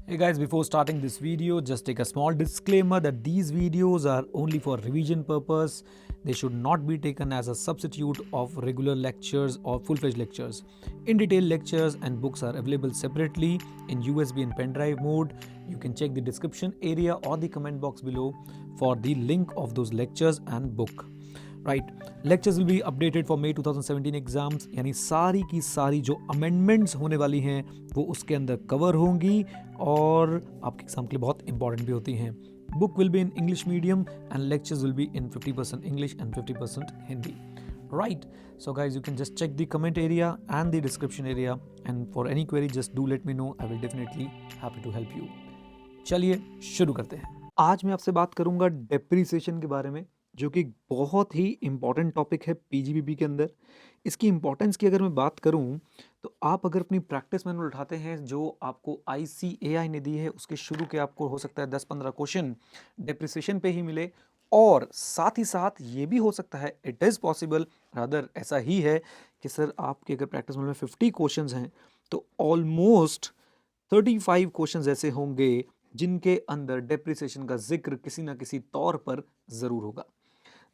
Hey guys, before starting this video, just take a small disclaimer that these videos are only for revision purpose. They should not be taken as a substitute of regular lectures or full-fledged lectures. In detail lectures and books are available separately in USB and pen drive mode. You can check the description area or the comment box below for the link of those lectures and book. Right, lectures will be updated for May 2017 exams, यानी सारी की सारी जो amendments होने वाली हैं वो उसके अंदर कवर होंगी और आपके एग्जाम के लिए बहुत इंपॉर्टेंट भी होती हैं. Book will be in English medium and lectures will be in 50% English and 50% Hindi. Right, so guys, you can just check the comment area and the description area, and for any query just do let me know. I will definitely happy to help you. चलिए शुरू करते हैं. आज मैं आपसे बात करूंगा depreciation के बारे में, जो कि बहुत ही इम्पॉर्टेंट टॉपिक है पीजीबीबी के अंदर. इसकी इम्पोर्टेंस की अगर मैं बात करूं तो आप अगर अपनी प्रैक्टिस मैनुअल उठाते हैं जो आपको आईसीएआई ने दी है, उसके शुरू के आपको हो सकता है 10-15 क्वेश्चन डेप्रिसिएशन पे ही मिले, और साथ ही साथ ये भी हो सकता है, इट इज़ पॉसिबल, रादर ऐसा ही है कि सर आपके अगर प्रैक्टिस मैनुअल में 50 क्वेश्चंस हैं तो ऑलमोस्ट 35 क्वेश्चंस ऐसे होंगे जिनके अंदर डेप्रिसिएशन का जिक्र किसी ना किसी तौर पर ज़रूर होगा.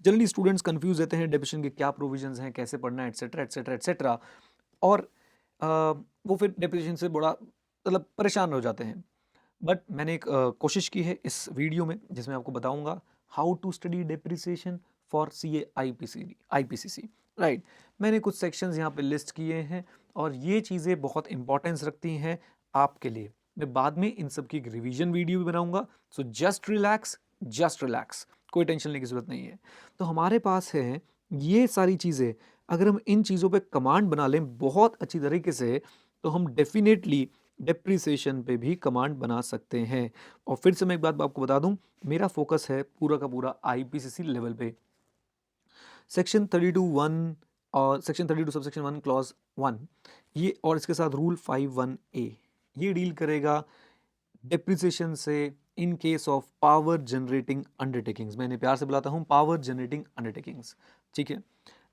जनरली स्टूडेंट्स कंफ्यूज रहते हैं डेप्रिसिएशन के क्या प्रोविजंस हैं, कैसे पढ़ना है, एटसेट्रा एटसेट्रा एटसेट्रा, और वो फिर डेप्रिसिएशन से बड़ा मतलब परेशान हो जाते हैं. बट मैंने एक कोशिश की है इस वीडियो में जिसमें आपको बताऊंगा how to study depreciation for CA IPCC. Right, मैंने कुछ सेक्शंस यहाँ पे लिस्ट किए हैं और ये चीज़ें बहुत इंपॉर्टेंस रखती हैं आपके लिए. मैं बाद में इन सब की एक रिवीजन वीडियो भी बनाऊंगा, सो जस्ट रिलैक्स, कोई टेंशन लेने की जरूरत नहीं है. तो हमारे पास है ये सारी चीज़ें, अगर हम इन चीज़ों पे कमांड बना लें बहुत अच्छी तरीके से तो हम डेफिनेटली डेप्रिसिएशन पे भी कमांड बना सकते हैं. और फिर से मैं एक बात आपको बता दूं, मेरा फोकस है पूरा का पूरा आईपीसीसी लेवल पे. सेक्शन 32(1) और सेक्शन 32 सबसेक्शन 1 क्लॉज 1 ये, और इसके साथ रूल 51A, ये डील करेगा डेप्रिसिएशन से in case of power generating undertakings. मैंने प्यार से बुलाता हूँ पावर जनरेटिंग अंडरटेकिंग्स, ठीक है.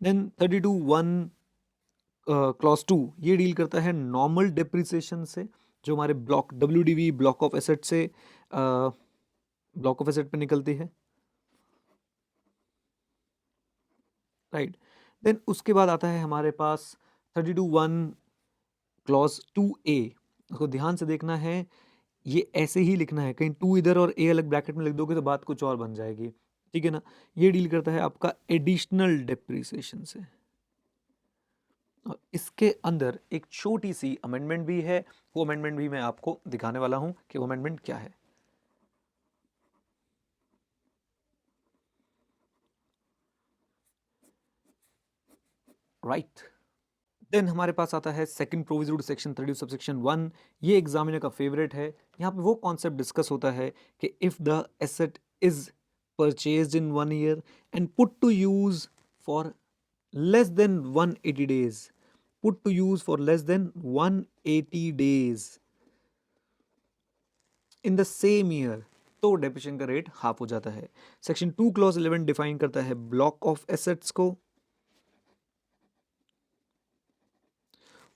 देन 32(1) क्लॉज 2 ये डील करता है नॉर्मल डेप्रिसिएशन से, जो हमारे block WDV block of asset से ब्लॉक ऑफ एसेट पे निकलती है. राइट, देन उसके बाद आता है हमारे पास 32(1) क्लॉज 2A. उसको ध्यान से देखना है, ये ऐसे ही लिखना है, कहीं 2 इधर और A अलग ब्रैकेट में लिख दोगे तो बात कुछ और बन जाएगी, ठीक है ना. ये डील करता है आपका एडिशनल डेप्रिसिएशन से, और इसके अंदर एक छोटी सी अमेंडमेंट भी है. वो अमेंडमेंट भी मैं आपको दिखाने वाला हूं कि वो अमेंडमेंट क्या है. राइट, देन हमारे पास आता है second provision to section 32 subsection 1. ये एग्जामिनर का फेवरेट है. यहाँ पे वो कॉन्सेप्ट डिस्कस होता है कि if the asset is purchased in 1 year and put to use for less than 180 days, put to use for less than 180 days in the same year, तो डेप्रिसिएशन का रेट हाफ हो जाता है. Section 2 clause 11 define करता है block of assets को.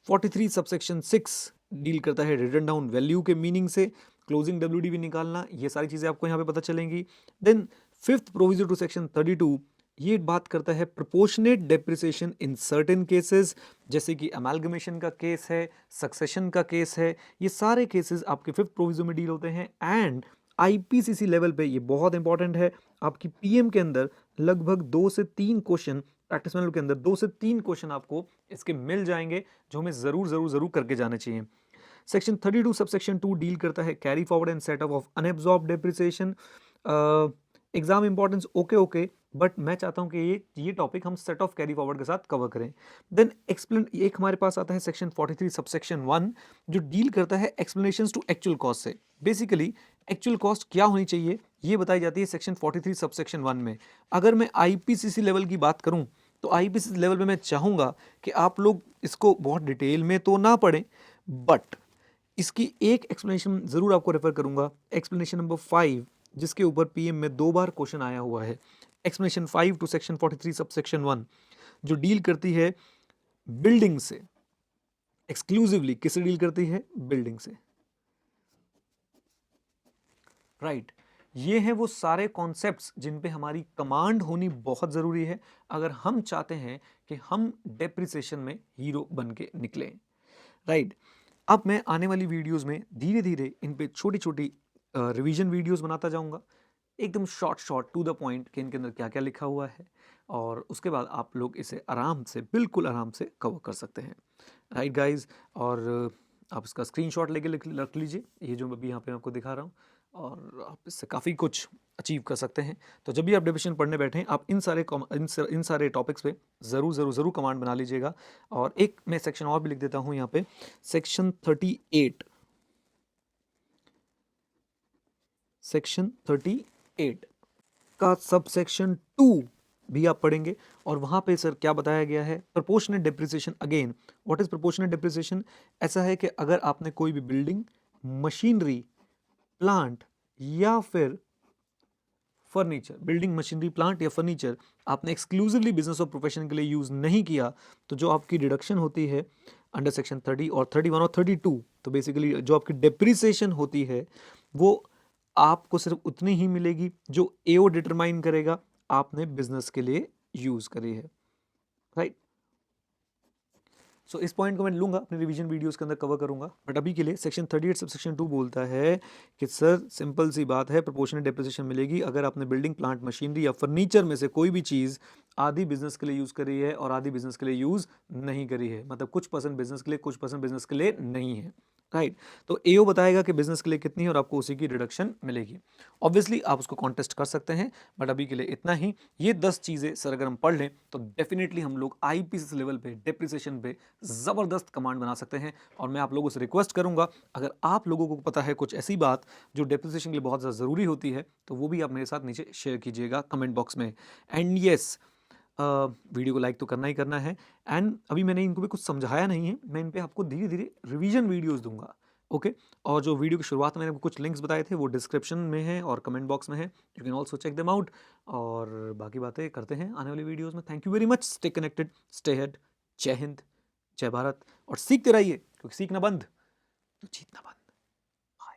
43 subsection 6 deal करता है रिटन डाउन वैल्यू के मीनिंग से, क्लोजिंग WDV निकालना, ये सारी चीजें आपको यहाँ पे पता चलेंगी. Then fifth provision to section 32 ये बात करता है proportionate depreciation in certain cases, जैसे कि अमेलगमेशन का केस है, सक्सेशन का केस है, ये सारे केसेस आपके फिफ्थ प्रोविजन में डील होते हैं. एंड आईपीसीसी लेवल पे ये बहुत इंपॉर्टेंट है. आपकी पीएम के अंदर लगभग 2 से 3 क्वेश्चन, प्रैक्टिस मैनुअल के अंदर 2 से 3 क्वेश्चन आपको इसके मिल जाएंगे जो हमें जरूर करके जाने चाहिए. सेक्शन 32 सबसेक्शन 2 डील करता है carry forward and setup of unabsorbed depreciation. Exam importance okay, but मैं चाहता हूं कि ये टॉपिक हम सेट ऑफ कैरी फॉरवर्ड के साथ कवर करें. देन एक्सप्लेन, एक हमारे पास आता है सेक्शन 43 सबसेक्शन 1 जो डील करता है एक्सप्लेनेशंस टू एक्चुअल कॉस्ट से. बेसिकली एक्चुअल कॉस्ट क्या होनी चाहिए ये बताई जाती है सेक्शन 43 सबसेक्शन 1 में. अगर मैं आईपीसीसी लेवल की बात करूं तो आईपीसीसी लेवल पे मैं चाहूंगा कि आप लोग इसको बहुत डिटेल में तो ना पढ़ें, बट इसकी एक एक्सप्लेनेशन जरूर आपको रेफर करूंगा, एक्सप्लेनेशन नंबर 5, जिसके ऊपर पीएम में 2 बार क्वेश्चन आया हुआ है. एक्सप्लेनेशन 5 टू सेक्शन 43 सबसेक्शन 1 जो डील करती है बिल्डिंग से. एक्सक्लूसिवली किससे डील करती है? बिल्डिंग से, राइट। ये हैं वो सारे कॉन्सेप्ट्स जिन पे हमारी कमांड होनी बहुत ज़रूरी है अगर हम चाहते हैं कि हम डेप्रिसिएशन में हीरो बन के निकलें, राइट। अब मैं आने वाली वीडियोस में धीरे धीरे इन पे छोटी छोटी रिवीजन वीडियोस बनाता जाऊंगा, एकदम short short to the point कि इनके अंदर क्या क्या लिखा हुआ है, और उसके बाद आप लोग इसे आराम से, बिल्कुल आराम से कवर कर सकते हैं, राइट गाइज। और आप इसका स्क्रीनशॉट लेके रख लीजिए, ये जो अभी यहाँ पे आपको दिखा रहा हूँ, और आप इससे काफ़ी कुछ अचीव कर सकते हैं। तो जब भी आप डेफिनेशन पढ़ने बैठें, आप इन सारे टॉपिक्स पे ज़रूर कमांड बना लीजिएगा। और एक मैं सेक्शन और भी लिख देता हूँ यहाँ पे, सेक्शन 38 का सब सेक्शन 2 भी आप पढ़ेंगे, और वहाँ पे सर क्या बताया गया है, proportionate depreciation. Again, what is proportionate depreciation? ऐसा है कि अगर आपने कोई भी बिल्डिंग, मशीनरी, प्लांट या फिर फर्नीचर, बिल्डिंग, मशीनरी, प्लांट या फर्नीचर आपने एक्सक्लूसिवली बिजनेस और प्रोफेशन के लिए यूज़ नहीं किया, तो जो आपकी डिडक्शन होती है अंडर सेक्शन 30 और 31 और 32, तो बेसिकली जो आपकी डेप्रिसिएशन होती है वो आपको सिर्फ उतनी ही मिलेगी जो एओ डिटरमाइन करेगा आपने बिजनेस के लिए यूज़ करी है, राइट। सो इस पॉइंट को मैं लूंगा अपने रिवीजन वीडियोस के अंदर कवर करूंगा, बट अभी के लिए सेक्शन 38 सब सेक्शन 2 बोलता है कि सर सिंपल सी बात है, प्रोपोर्शनेट डेप्रिसिएशन मिलेगी अगर आपने बिल्डिंग, प्लांट, मशीनरी या फर्नीचर में से कोई भी चीज़ आधी बिजनेस के लिए यूज़ करी है और आधी बिजनेस के लिए यूज़ नहीं करी है, मतलब कुछ परसेंट बिजनेस के लिए, कुछ परसेंट बिजनेस के लिए नहीं है, राइट। तो एओ बताएगा कि बिजनेस के लिए कितनी है और आपको उसी की रिडक्शन मिलेगी। ऑब्वियसली आप उसको कॉन्टेस्ट कर सकते हैं, बट अभी के लिए इतना ही। ये 10 चीज़ें सर अगर हम पढ़ लें तो डेफिनेटली हम लोग आईपीसी लेवल पे डेप्रिसिएशन पे ज़बरदस्त कमांड बना सकते हैं। और मैं आप लोगों से रिक्वेस्ट करूंगा, अगर आप लोगों को पता है कुछ ऐसी बात जो डेप्रिसिएशन के लिए बहुत ज़्यादा ज़रूरी होती है, तो वो भी आप मेरे साथ नीचे शेयर कीजिएगा कमेंट बॉक्स में। एंड येस, वीडियो को लाइक तो करना ही करना है। एंड अभी मैंने इनको भी कुछ समझाया नहीं है, मैं इन पे आपको धीरे धीरे रिवीजन वीडियोस दूंगा, ओके। और जो वीडियो की शुरुआत में मैंने कुछ लिंक्स बताए थे वो डिस्क्रिप्शन में है और कमेंट बॉक्स में है, you can also check them out. और बाकी बातें करते हैं आने वाली वीडियोस में। Thank you very much, stay connected, stay head. जय हिंद, जय भारत, और सीखते रहिए, क्योंकि सीखना बंद तो जीतना बंद। बाय।